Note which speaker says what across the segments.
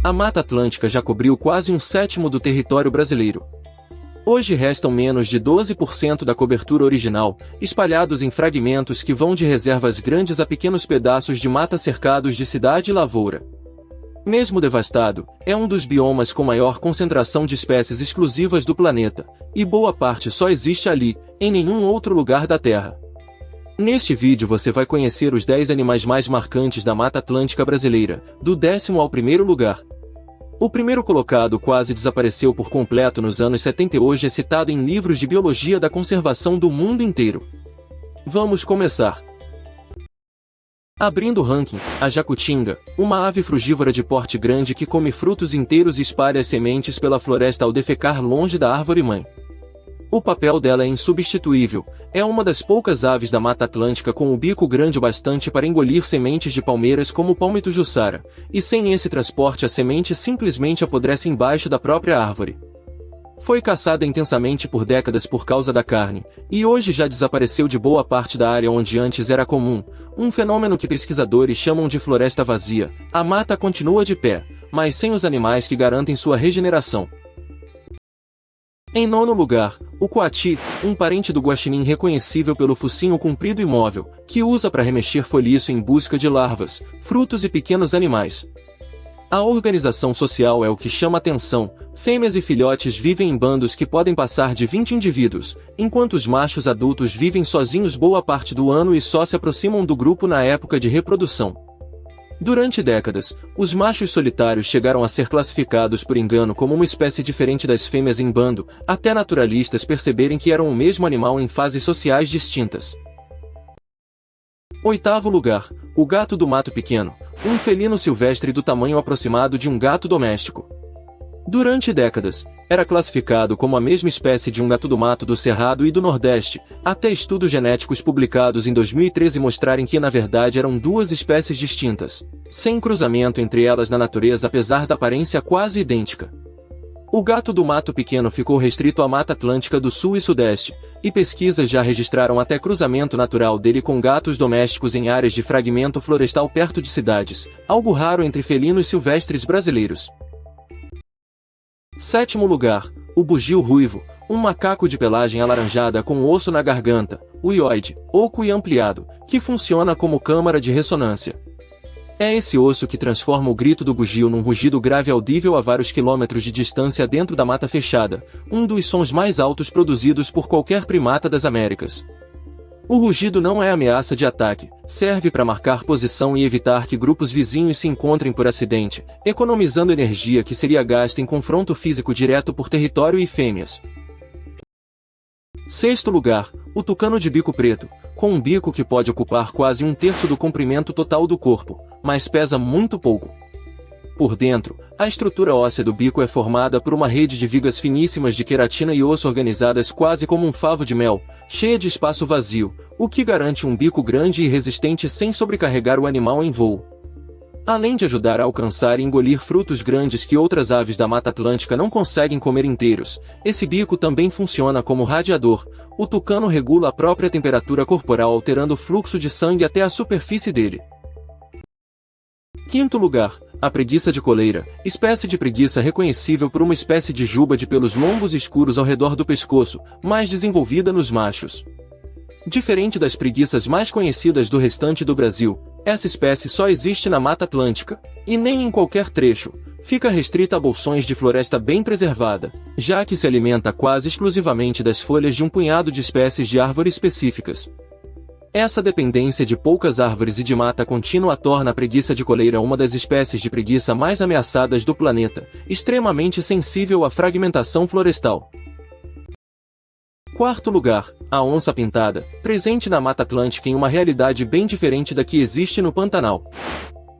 Speaker 1: a Mata Atlântica já cobriu quase 1/7 do território brasileiro. Hoje restam menos de 12% da cobertura original, espalhados em fragmentos que vão de reservas grandes a pequenos pedaços de mata cercados de cidade e lavoura. Mesmo devastado, é um dos biomas com maior concentração de espécies exclusivas do planeta, e boa parte só existe ali, em nenhum outro lugar da Terra. Neste vídeo você vai conhecer os 10 animais mais marcantes da Mata Atlântica brasileira, do 10º ao primeiro lugar. O primeiro colocado quase desapareceu por completo nos anos 70 e hoje é citado em livros de biologia da conservação do mundo inteiro. Vamos começar. Abrindo o ranking, a jacutinga, uma ave frugívora de porte grande que come frutos inteiros e espalha as sementes pela floresta ao defecar longe da árvore-mãe. O papel dela é insubstituível, é uma das poucas aves da Mata Atlântica com o bico grande o bastante para engolir sementes de palmeiras como o palmito jussara, e sem esse transporte a semente simplesmente apodrece embaixo da própria árvore. Foi caçada intensamente por décadas por causa da carne, e hoje já desapareceu de boa parte da área onde antes era comum, um fenômeno que pesquisadores chamam de floresta vazia. A mata continua de pé, mas sem os animais que garantem sua regeneração. Em nono lugar, o coati, um parente do guaxinim reconhecível pelo focinho comprido e móvel, que usa para remexer folhiço em busca de larvas, frutos e pequenos animais. A organização social é o que chama atenção. Fêmeas e filhotes vivem em bandos que podem passar de 20 indivíduos, enquanto os machos adultos vivem sozinhos boa parte do ano e só se aproximam do grupo na época de reprodução. Durante décadas, os machos solitários chegaram a ser classificados por engano como uma espécie diferente das fêmeas em bando, até naturalistas perceberem que eram o mesmo animal em fases sociais distintas. Oitavo lugar, o gato do mato pequeno, um felino silvestre do tamanho aproximado de um gato doméstico. Durante décadas, era classificado como a mesma espécie de um gato do mato do Cerrado e do Nordeste, até estudos genéticos publicados em 2013 mostrarem que na verdade eram duas espécies distintas, sem cruzamento entre elas na natureza apesar da aparência quase idêntica. O gato do mato pequeno ficou restrito à Mata Atlântica do Sul e Sudeste, e pesquisas já registraram até cruzamento natural dele com gatos domésticos em áreas de fragmento florestal perto de cidades, algo raro entre felinos silvestres brasileiros. Sétimo lugar, o bugio ruivo, um macaco de pelagem alaranjada com osso na garganta, o hioide, oco e ampliado, que funciona como câmara de ressonância. É esse osso que transforma o grito do bugio num rugido grave audível a vários quilômetros de distância dentro da mata fechada, um dos sons mais altos produzidos por qualquer primata das Américas. O rugido não é ameaça de ataque, serve para marcar posição e evitar que grupos vizinhos se encontrem por acidente, economizando energia que seria gasta em confronto físico direto por território e fêmeas. Sexto lugar, o tucano de bico preto, com um bico que pode ocupar quase 1/3 do comprimento total do corpo, mas pesa muito pouco. Por dentro, a estrutura óssea do bico é formada por uma rede de vigas finíssimas de queratina e osso organizadas quase como um favo de mel, cheia de espaço vazio, o que garante um bico grande e resistente sem sobrecarregar o animal em voo. Além de ajudar a alcançar e engolir frutos grandes que outras aves da Mata Atlântica não conseguem comer inteiros, esse bico também funciona como radiador. O tucano regula a própria temperatura corporal alterando o fluxo de sangue até a superfície dele. Quinto lugar, a preguiça de coleira, espécie de preguiça reconhecível por uma espécie de juba de pelos longos e escuros ao redor do pescoço, mais desenvolvida nos machos. Diferente das preguiças mais conhecidas do restante do Brasil, essa espécie só existe na Mata Atlântica, e nem em qualquer trecho, fica restrita a bolsões de floresta bem preservada, já que se alimenta quase exclusivamente das folhas de um punhado de espécies de árvores específicas. Essa dependência de poucas árvores e de mata contínua torna a preguiça de coleira uma das espécies de preguiça mais ameaçadas do planeta, extremamente sensível à fragmentação florestal. Quarto lugar, a onça pintada, presente na Mata Atlântica em uma realidade bem diferente da que existe no Pantanal.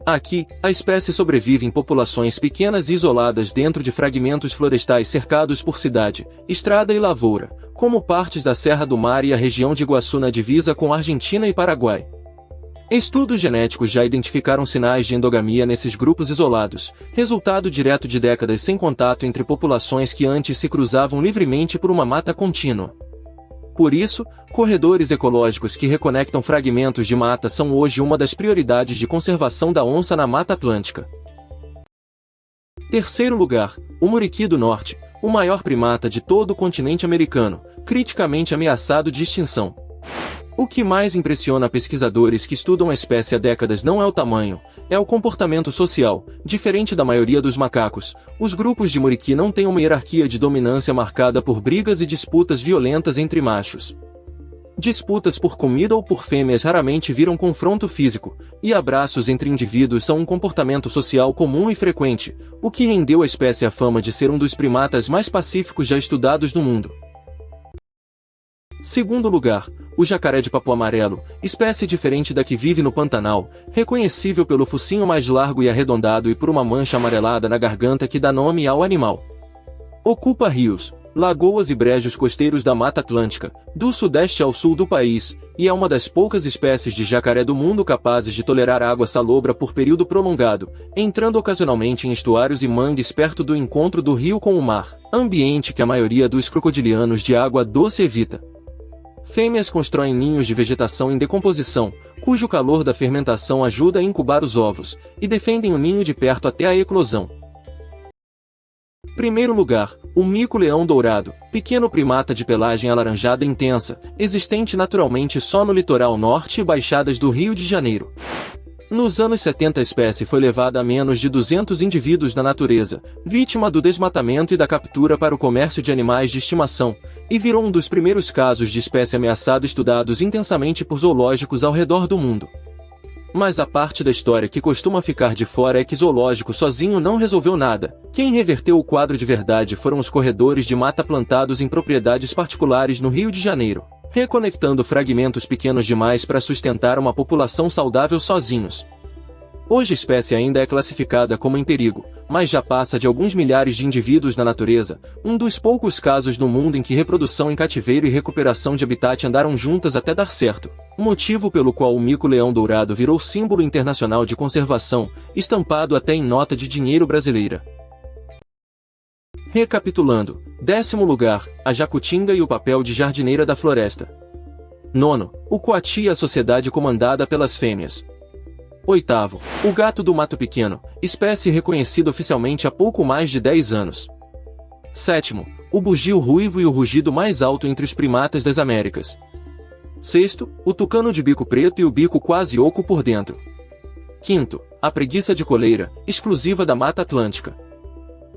Speaker 1: Aqui, a espécie sobrevive em populações pequenas e isoladas dentro de fragmentos florestais cercados por cidade, estrada e lavoura, como partes da Serra do Mar e a região de Iguaçu na divisa com Argentina e Paraguai. Estudos genéticos já identificaram sinais de endogamia nesses grupos isolados, resultado direto de décadas sem contato entre populações que antes se cruzavam livremente por uma mata contínua. Por isso, corredores ecológicos que reconectam fragmentos de mata são hoje uma das prioridades de conservação da onça na Mata Atlântica. Terceiro lugar, o muriqui do norte, o maior primata de todo o continente americano, criticamente ameaçado de extinção. O que mais impressiona pesquisadores que estudam a espécie há décadas não é o tamanho, é o comportamento social. Diferente da maioria dos macacos, os grupos de muriqui não têm uma hierarquia de dominância marcada por brigas e disputas violentas entre machos. Disputas por comida ou por fêmeas raramente viram confronto físico, e abraços entre indivíduos são um comportamento social comum e frequente, o que rendeu à espécie a fama de ser um dos primatas mais pacíficos já estudados no mundo. Segundo lugar, o jacaré de papo amarelo, espécie diferente da que vive no Pantanal, reconhecível pelo focinho mais largo e arredondado e por uma mancha amarelada na garganta que dá nome ao animal. Ocupa rios, lagoas e brejos costeiros da Mata Atlântica, do sudeste ao sul do país, e é uma das poucas espécies de jacaré do mundo capazes de tolerar água salobra por período prolongado, entrando ocasionalmente em estuários e mangues perto do encontro do rio com o mar, ambiente que a maioria dos crocodilianos de água doce evita. Fêmeas constroem ninhos de vegetação em decomposição, cujo calor da fermentação ajuda a incubar os ovos, e defendem o ninho de perto até a eclosão. Primeiro lugar, o mico-leão dourado, pequeno primata de pelagem alaranjada intensa, existente naturalmente só no litoral norte e baixadas do Rio de Janeiro. Nos anos 70 a espécie foi levada a menos de 200 indivíduos na natureza, vítima do desmatamento e da captura para o comércio de animais de estimação, e virou um dos primeiros casos de espécie ameaçada estudados intensamente por zoológicos ao redor do mundo. Mas a parte da história que costuma ficar de fora é que zoológico sozinho não resolveu nada. Quem reverteu o quadro de verdade foram os corredores de mata plantados em propriedades particulares no Rio de Janeiro, reconectando fragmentos pequenos demais para sustentar uma população saudável sozinhos. Hoje a espécie ainda é classificada como em perigo, mas já passa de alguns milhares de indivíduos na natureza, um dos poucos casos no mundo em que reprodução em cativeiro e recuperação de habitat andaram juntas até dar certo, motivo pelo qual o mico-leão dourado virou símbolo internacional de conservação, estampado até em nota de dinheiro brasileira. Recapitulando, 10º lugar, a jacutinga e o papel de jardineira da floresta. 9º, o coati e a sociedade comandada pelas fêmeas. 8º, o gato do mato pequeno, espécie reconhecida oficialmente há pouco mais de 10 anos. 7º, o bugio ruivo e o rugido mais alto entre os primatas das Américas. 6º, o tucano de bico preto e o bico quase oco por dentro. 5º, a preguiça de coleira, exclusiva da Mata Atlântica.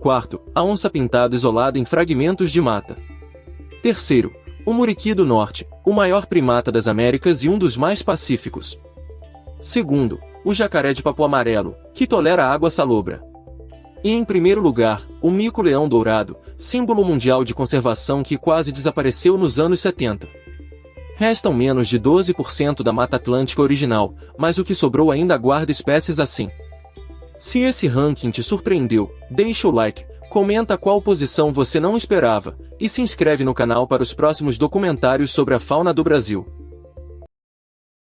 Speaker 1: 4º, a onça-pintada isolada em fragmentos de mata. 3º, o muriqui do norte, o maior primata das Américas e um dos mais pacíficos. 2º, o jacaré de papo amarelo, que tolera água salobra. E em primeiro lugar, o mico-leão dourado, símbolo mundial de conservação que quase desapareceu nos anos 70. Restam menos de 12% da Mata Atlântica original, mas o que sobrou ainda guarda espécies assim. Se esse ranking te surpreendeu, deixa o like, comenta qual posição você não esperava, e se inscreve no canal para os próximos documentários sobre a fauna do Brasil.